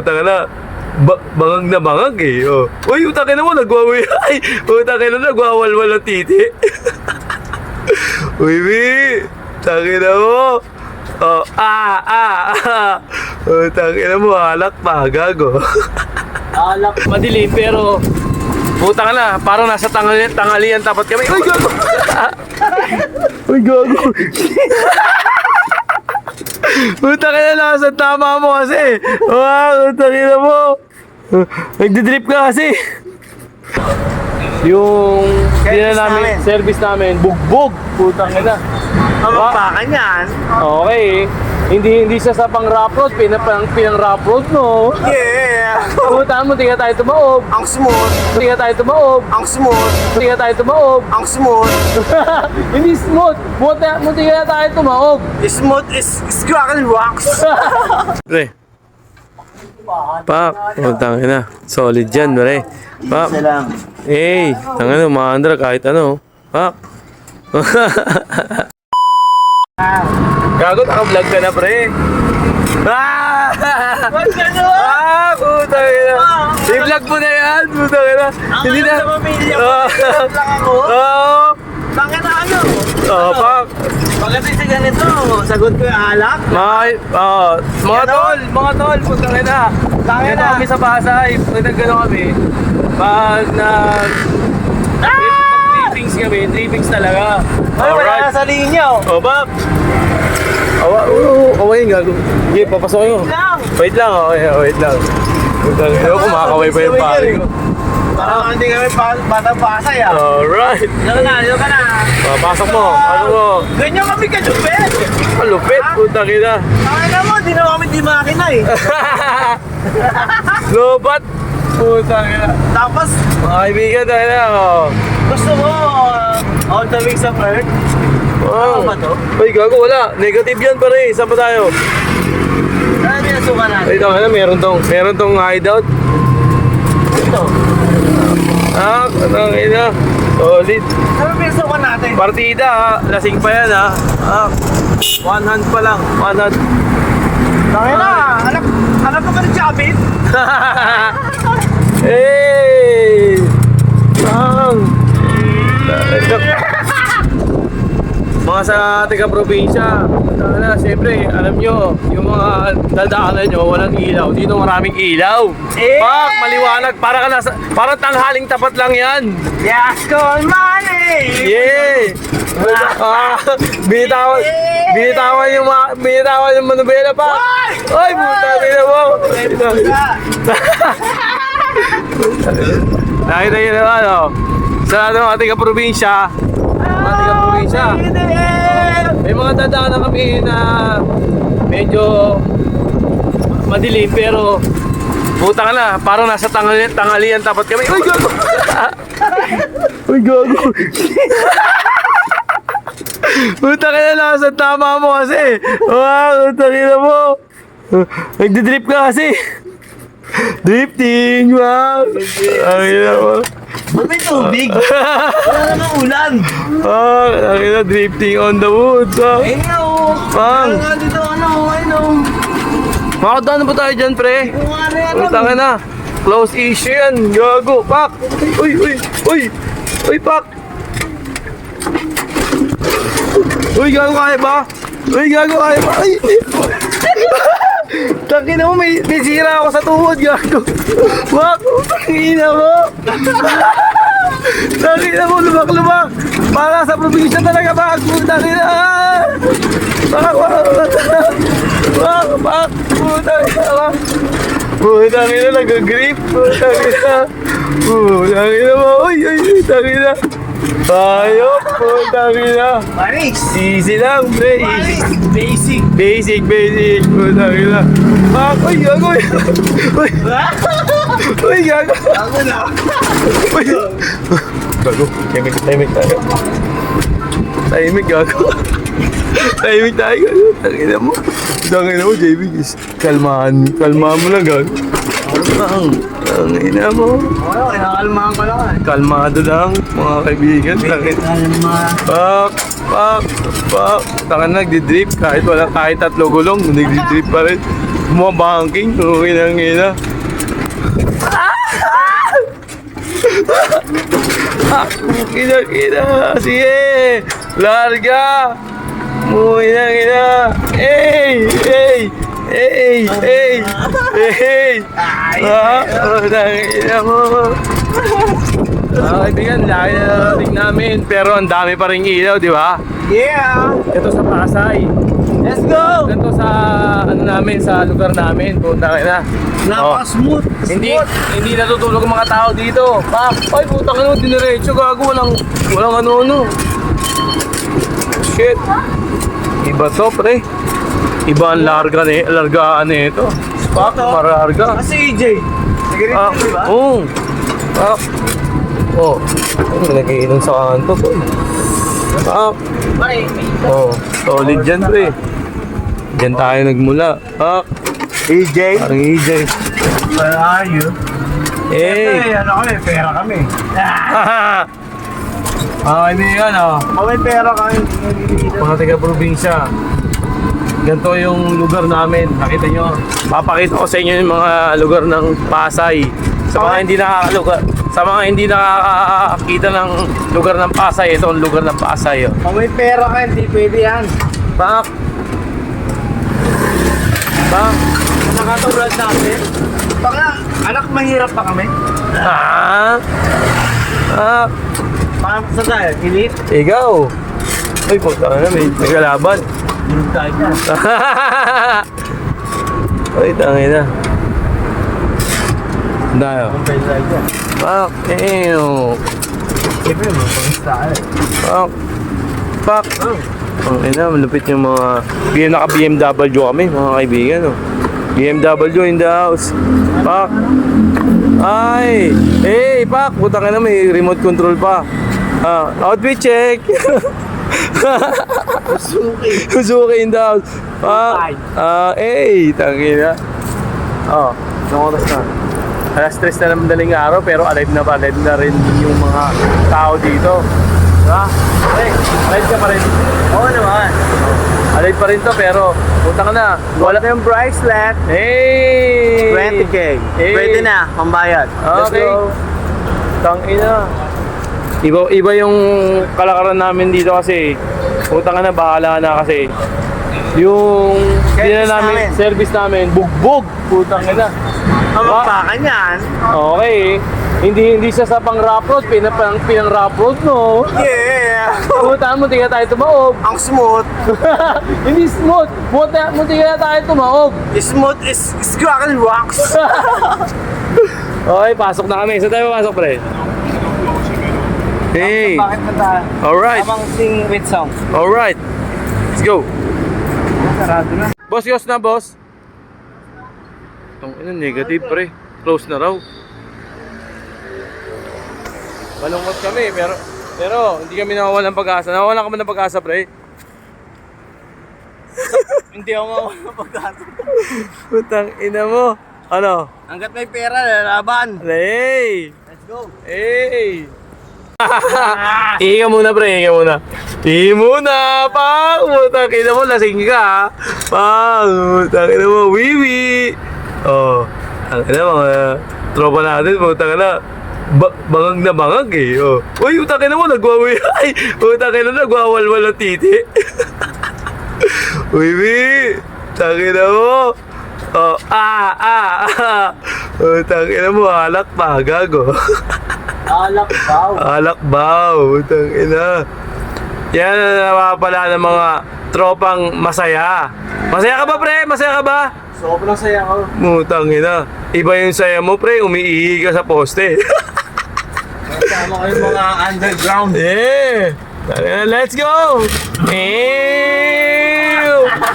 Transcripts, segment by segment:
Taka na, bangag na bangag eh. Oh. Uy, utakin na mo, nagwaway. Ay, utakin na, nagwawalwal ang titi. Uy, Mi, utakin na mo. Oh, utakin na mo, halak pa, gago. Alak. Madilim, pero puta ka na, parang nasa tangalian tapat kami. Uy, gago! Uy, gago! Puta ka na, nasa tama mo kasi. Wow, puta ka na mo. Nagdidrip ka kasi. Yung service namin, bugbog. Puta ka na. Mamapakan yan. Okay. Hindi siya sa pang rough road, pinang rough road, no? Yeah. Puta mo, tingnan tayo tumaob. Ang smooth. Tingnan tayo tumaob. Ang smooth. Tingnan tayo tumaob. Ang smooth. Hindi smooth. Munti na tayo tumaob. Smooth is crackle rocks. Pre. Pak. Tangin na. Solid dyan, pre. Pak. Isa lang. Hey. Tangin na, maandra kahit ano. Pak. Gago, naka-vlog ka na, pre. Wag gano'n! Puta ka na. I-vlog mo na yan. Puta ka na. Hindi na. Sa pamilya ko, hirap lang ako. Oo. Bakit ano? Pak. Pagdating sa ganito, sagot ko yung alak. Mga tol, punta ka na. Tangin Dito na. kami sa Pasay. Pag nagano kami, pag trippings talaga. Ay, wala na sa linya, oh. O, Bak. Awayin, gago. Sige, papasok ko. Lang. Wait lang, wait lang. Kumakaway pa yung pare ko. Parang hindi kami batang Pasay, ah. Alright. Dito ka na. Pasok mo. Ano mo? Ganyan kami kajupet. Malupit, puta kita. Tangin na mo, di na kami di makina eh. Lobat. Puta kita. Tapos, Mga kaibigan tayo na, oh. gusto mo all the wings of earth? Ano ba to? Uy, gago, wala. Negative yan pare. Saan pa tayo? Ano pinasukan natin? Ay, tama na, meron tong hideout. Ito. Ang ina. Solid. Ano pinasukan natin? Partida, ha. Lasing pa yan, ha. One hand pa lang. One hand. Tangin na, anak ko ka ng Chabit? Hey! Mga sa taga-probinsya, siyempre, alam nyo, yung mga dadaanan nyo, walang ilaw. Dito maraming ilaw. Pak, maliwanag. Parang tanghaling tapat lang yan. Yes, con money! Yeah! Binitawan yung manubela pa. Ay, puta, tina mo. Nakita nyo naman, oh. Sa mga taga-probinsya, may mga dadaanan kami na medyo madilim, pero puta ka na, parang nasa tangalian tapat kami. Uy, gago! Uy, gago! Puta ka na, nasa tama mo kasi. Wow, puta ka na mo. Nagdidrip ka kasi. Drifting, wow. Ay, na mo. Ba't may tubig? Wala namang ulan. Drifting on the woods. Ayun nga, oh. Pang. Wala nga dito, ano. Makadaan ba tayo dyan, pre? Kung ano yan, Puta ka na. Close issue yan. Gago. Pak. Uy, pak. Uy, gago kaya ba? Ay. Tangina mo, may sira ako sa tuhod, gago. Pak. Tangina mo. Tangina mo, lubak. Para sa probinsya talaga, pak. Tangina. Pak. Tangina, nag-grip. Tangina mo. Uy, tangina. Ayop, tangina. Paris. Easy lang, pre. Easy. Basic. Tangina. Pak, uy, gago. Uy, gago. Ako na. Gago, tahimik tayo. Tahimik, gago. Tahimik tayo, gago. Tangina mo, JB. Kalmahan mo lang, gago. Tangina mo. Oo, kinakalmahan ko lang eh. Kalmado lang, mga kaibigan. Kalma. Pak. Tangina, nagdidrip. Kahit 3 gulong, nagdidrip pa rin. Bumabangking. Okay lang ina. Ina. Sige. Larga. Ina. Hey. Ina mo. Kaibigan, laki na narating namin. Pero ang dami pa rin ilaw, di ba? Yeah! Ito sa Pasay. Let's go! Ito sa sa lugar namin. Punta kayo na. Napaka-smooth! Hindi natutulog ang mga tao dito. Ay, putang ina, diniretso gago. Walang ano. Shit. Iba to, pre. Iba ang largaan nito. Pak, mararga. Kasi EJ. Nag-review, di ba? Oo. Nag-iinom sa kanto, pre. Solid dyan, pre. Diyan tayo nagmula. EJ? Parang EJ. Where are you? Hey! Ano kami? Pera kami. Kaibigan, May pera kami. mga taga-probinsya. Ganito yung lugar namin. Nakita nyo. Papakita ko sa inyo yung mga lugar ng Pasay. Sa mga hindi nakakakita ng lugar ng Pasay, ito ang lugar ng Pasay. Kung may pera ka, hindi pwede yan. Pak! Nakatulad natin. Baka, anak, mahirap pa kami. Sa tayo, kilit. Ikaw! Ay, puta na, may kalaban. Tulog tayo dyan. Ay, tangin na. Dayo. Kumpay tayo dyan. Pak! Siyempre, mapangista ka Pak! Ang ina, malupit yung mga naka-BMW kami, mga kaibigan. BMW in the house. Pak! Ay! Hey, Pak! Puta ka na, may remote control pa. Outfit check! Suzuki in the house. Pak! Tangin na. Anong oras na? Alas 3 na ng madaling araw, pero alive na rin yung mga tao dito. Diba? Alive ka pa rin. Oo naman. Alive pa rin to, pero puta ka na. Wala na yung bracelet. Hey! 20K. Hey! Pwede na, pambayad. Let's Okay. go. Tangina. Iba yung kalakaran namin dito kasi puta ka na, bahala na kasi yung service namin bugbog. Putang ina. Mamapakan yan. Okay. Hindi siya sa pang-rough road, pinang-rough road, no? Yeah. Puta mo, tingnan tayo tumaob. Ang smooth. Hindi smooth. Tingnan tayo tumaob. Smooth is crackle rocks. Okay, pasok na kami. Saan tayo papasok, pre? Hey. Bakit na tayo? Alright. Habang sing with song. Alright. Let's go. Sarado na. Boss, yos na, boss. Itong negative, pre. Close na raw. Malungkot kami, pero hindi kami nawawalan ng pag-asa. Nawawalan ka ba ng pag-asa, pre? Hindi ako mawala ng pag-asa. Putang ina mo. Ano? Hanggat may pera, lalaban. Hey! Let's go. Hey! Ihinga muna, pre. Ihinga muna. Pang! Putang ina mo, lasing ka, ha? Pang! Putang ina mo, wiwi! Ang ina mo, tropa natin, putang ina. Bangag na bangag eh. Uy, putang ina mo, putang ina mo, nagwawalwal ng titi. Wiwi! Tangin na mo! Putang ina mo, halak pa, gago. Alakbaw, putang ina. Yan ang napapala ng mga tropang masaya. Masaya ka ba, pre? Masaya ka ba? Sobrang saya ko. Putang ina. Iba yung saya mo, pre. Umiihi ka sa poste. Kasama ko yung mga underground. Yeah! Let's go!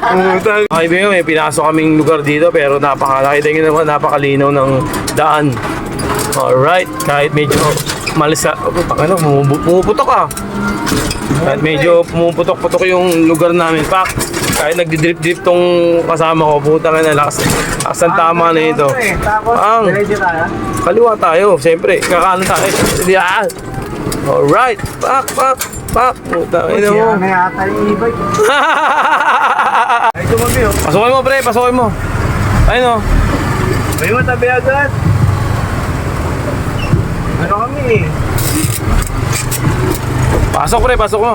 Putang. Kaibigan, may pinasok kaming lugar dito pero nakita nyo naman, napakalinaw ng daan. Alright, kahit medyo malis ka, pumuputok ka. Kahit medyo pumuputok-putok yung lugar namin, pak. Kahit nagdidrip-drip tong kasama ko, putang ina, lakas ang tama na ito. Tapos, Ang diretso tayo. kaliwa tayo, siyempre, kakanan tayo. Diyan. Alright, pak. Putang ina mo. May ata yung e-bike. Ay, tumabi oh. Pasukin mo, pre, pasukin mo. Ayun o. May matabi agad. Ano kami eh? Pasok pre, pasok mo.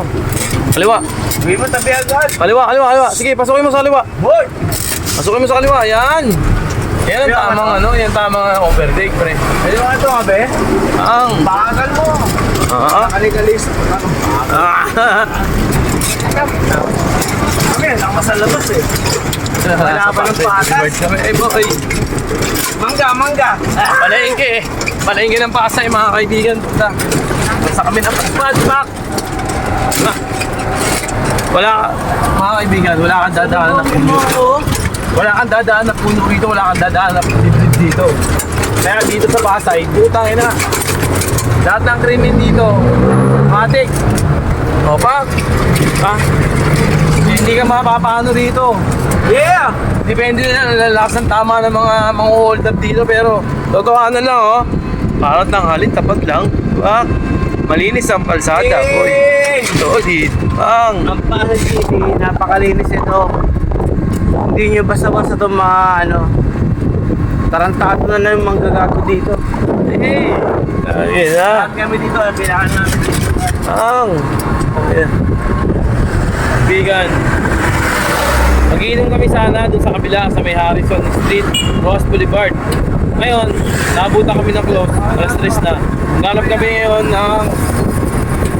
Kaliwa. May matabi agad. Kaliwa, kaliwa, kaliwa. Sige, pasukin mo sa kaliwa. Boy! Pasukin mo sa kaliwa. Yan. Yan ang tamang ano, yan tamang overtake pre. Ano nga ito nga be? Ang. Bagal mo. Nakaligalis. Ah. Kami, nakamasal labas eh. Wala pa ng patas. Eh, boy. Mangga. Palengke eh. Palengke ng Pasay mga kaibigan. Punta. Sa kami na pagpadpak. Wala, mga kaibigan, wala kang dadaan na puno. Wala kang dadaan na puno rito, wala kang dadaan na liblib dito. Kaya dito sa Pasay, butang ina. Lahat ng krimen dito, matik. O pa? Ha? Hindi ka mapapano rito. Yeah! Depende na lalakas ng tama ng mga hold up dito pero totohanan lang oh. Parang tanghalin tapat lang. Ah, malinis ang kalsada, boy. Solid. Ang Pasay City, napakalinis ito. Hindi nyo basta-basta itong mga ano, tarantado na yung manggagago dito. Eh, ayun na. Lahat kami dito, kailangan namin dito. Ayun. Bigan. Mag-iinom kami sana dun sa kabila sa may Harrison Street, Ross Boulevard. Ngayon, naabutan kami ng close, alas 3 na. Nganap kami ngayon ng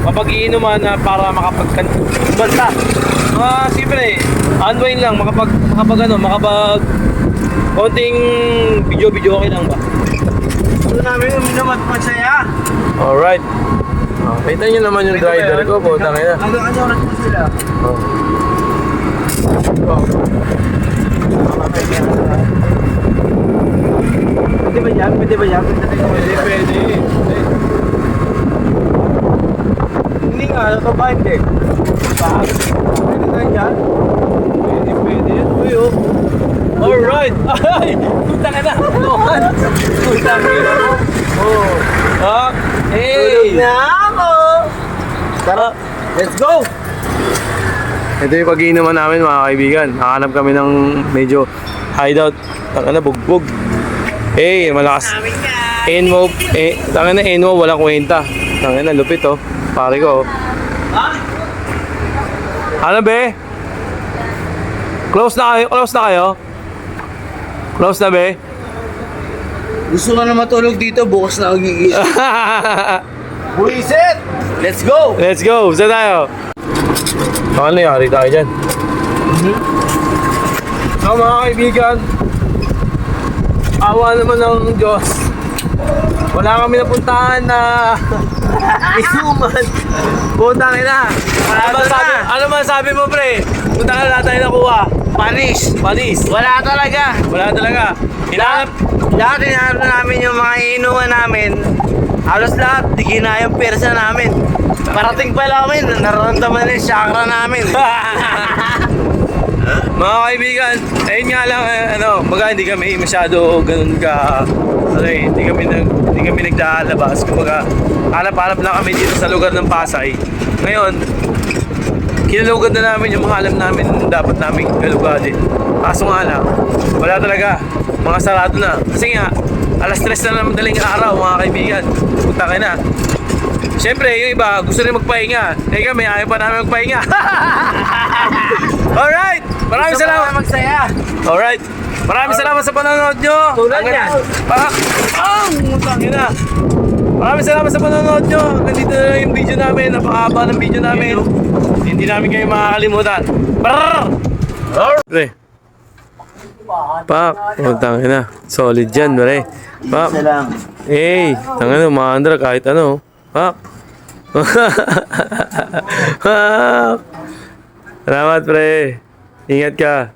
mapag-iinuman na para makapag-banta. Siyempre, unwind lang, makapag konting video okay lang ba? Gusto namin uminom at masaya. Alright. Kita nyo naman yung driver ko po, tangina. Hanggang ano oras po sila? Pwede ba yan? Pwede. Pwede. Hindi nga, ano ba hindi? Pwede tayo dyan? Pwede yan. Uy, oh. Alright. Ay! Putang ina. Lohan. Putang ina. Oh. Tulog Hey! na ako! Tara, let's go! Ito yung pag-iinuman namin mga kaibigan. Nakahanap kami ng medyo hideout. Taka na, bugbog. Eh, malakas. Enmo, taka na Enmo, walang kwenta. Taka na, lupit oh. Pare ko oh. Ano be? Close na kayo? Close na be? Gusto ka na matulog dito, bukas na ang gigising. Buisit! Let's go! Let's go! Saan tayo? Ano nangyari tayo dyan? So mga kaibigan, awa naman ng Diyos. Wala kami napuntahan na isuman. Putang ina. Ano man sabi mo pre? Punta ka na tayo nakuha. Panis! Wala talaga! Lahat hinahanap namin yung mga inuman namin. Halos lahat, di gina yung persa namin. Parating pa namin, nararamdaman yung chakra namin. Mga kaibigan, ayun nga lang, hindi kami masyado ganun ka, hindi kami naglalabas. Kumbaga, hanap-hanap lang kami dito sa lugar ng Pasay. Ngayon, kinalugad na namin yung mga alam namin dapat namin kalugad. Kaso nga lang, wala talaga. Mga sarado na. Kasi nga, alas 3 na ng madaling araw, mga kaibigan. Punta ka na. Siyempre, yung iba, gusto rin magpahinga. Eh kami, ayaw pa namin magpahinga. Alright! Maraming salamat. Magsaya. Alright. Maraming salamat sa panonood nyo. Tulad yan. Tangina. Maraming salamat sa panonood nyo. Nandito na yung video namin. Napakahaba ng video namin. Hindi namin kayo makakalimutan. Brrrr! Pre. Pak. Tangina. Solid dyan, pre. Pak. Isa lang. Hey, tangina, umaandra kahit ano. Pak. Pak. Salamat, pre. Ingat ka.